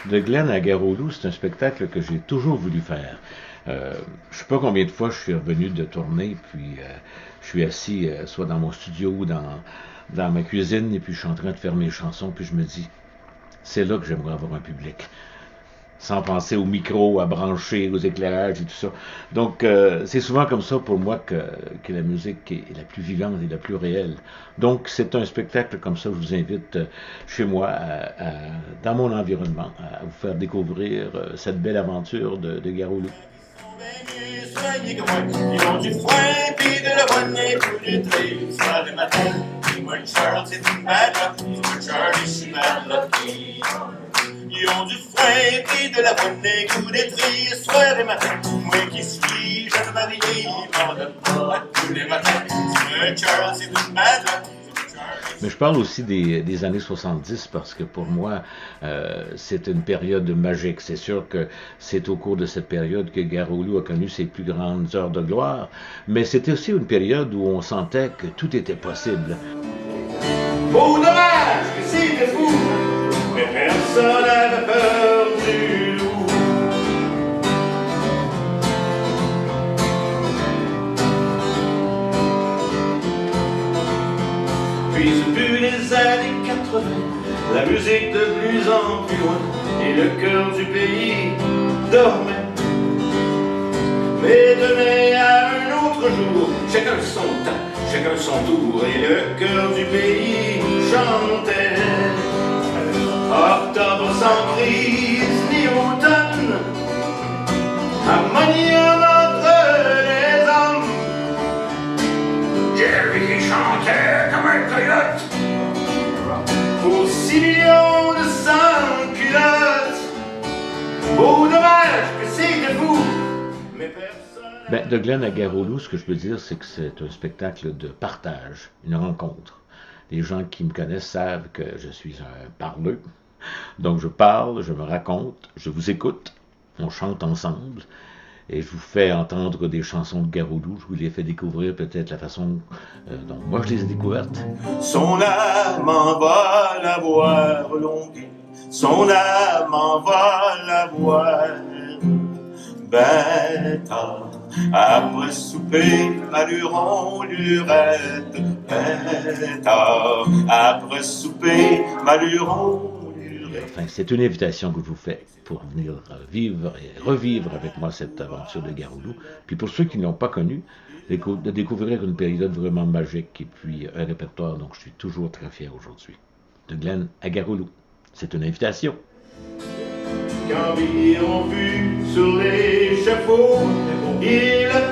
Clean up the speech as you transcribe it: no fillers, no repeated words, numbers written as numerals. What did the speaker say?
De Glen à Garolou, c'est un spectacle que j'ai toujours voulu faire. Je sais pas combien de fois je suis revenu de tourner, puis je suis assis soit dans mon studio ou dans ma cuisine, et puis je suis en train de faire mes chansons, puis je me dis, c'est là que j'aimerais avoir un public. Sans penser au micro, à brancher, aux éclairages et tout ça. Donc, c'est souvent comme ça pour moi que la musique est la plus vivante et la plus réelle. Donc, c'est un spectacle comme ça que je vous invite chez moi, dans mon environnement, à vous faire découvrir cette belle aventure de Garolou. Ils ont du foin, puis de la bonne et plus de tri, soir le matin. Dis-moi, Charles, c'est une bad luck. Dis-moi, Charlie, je suis bad lucky. Ils ont du foin, puis de la bonne et coup de tri, soir et matin. Moi qui suis jeune marié, m'en donne pas tous les matins. Dis-moi, Charles, c'est une bad luck. Mais je parle aussi des années 70 parce que pour moi, c'est une période magique. C'est sûr que c'est au cours de cette période que Garolou a connu ses plus grandes heures de gloire, mais c'était aussi une période où on sentait que tout était possible. Beau dommage que c'était fou, mais personne n'avait peur du loup. Puis ce fut les années 80, la musique de plus en plus loin, et le cœur du pays dormait. Mais demain à un autre jour, chacun son temps, chacun son tour, et le cœur du pays chantait. Octobre sans crise ni automne, harmoniant entre les hommes. Jerry chantait comme un coyote pour 6 millions de sans-culottes. Beau dommage que c'était fou, mais personne... Ben, de Glen à Garolou, ce que je peux dire, c'est que c'est un spectacle de partage, une rencontre. Les gens qui me connaissent savent que je suis un parleux. Donc je parle, je me raconte, je vous écoute, on chante ensemble, et je vous fais entendre des chansons de Garolou. Je vous les fais découvrir peut-être la façon dont moi je les ai découvertes. Son âme en va la voir longuer, son âme en va la voir bête. Après souper, alluron lurette, bête. Après souper, alluron lurette. Enfin, c'est une invitation que je vous fais pour venir vivre et revivre avec moi cette aventure de Garolou. Puis pour ceux qui ne l'ont pas connu, de découvrir une période vraiment magique et puis un répertoire dont je suis toujours très fier aujourd'hui. De Glen à Garolou. C'est une invitation. Quand ils ont vu sur l'échafaud, il a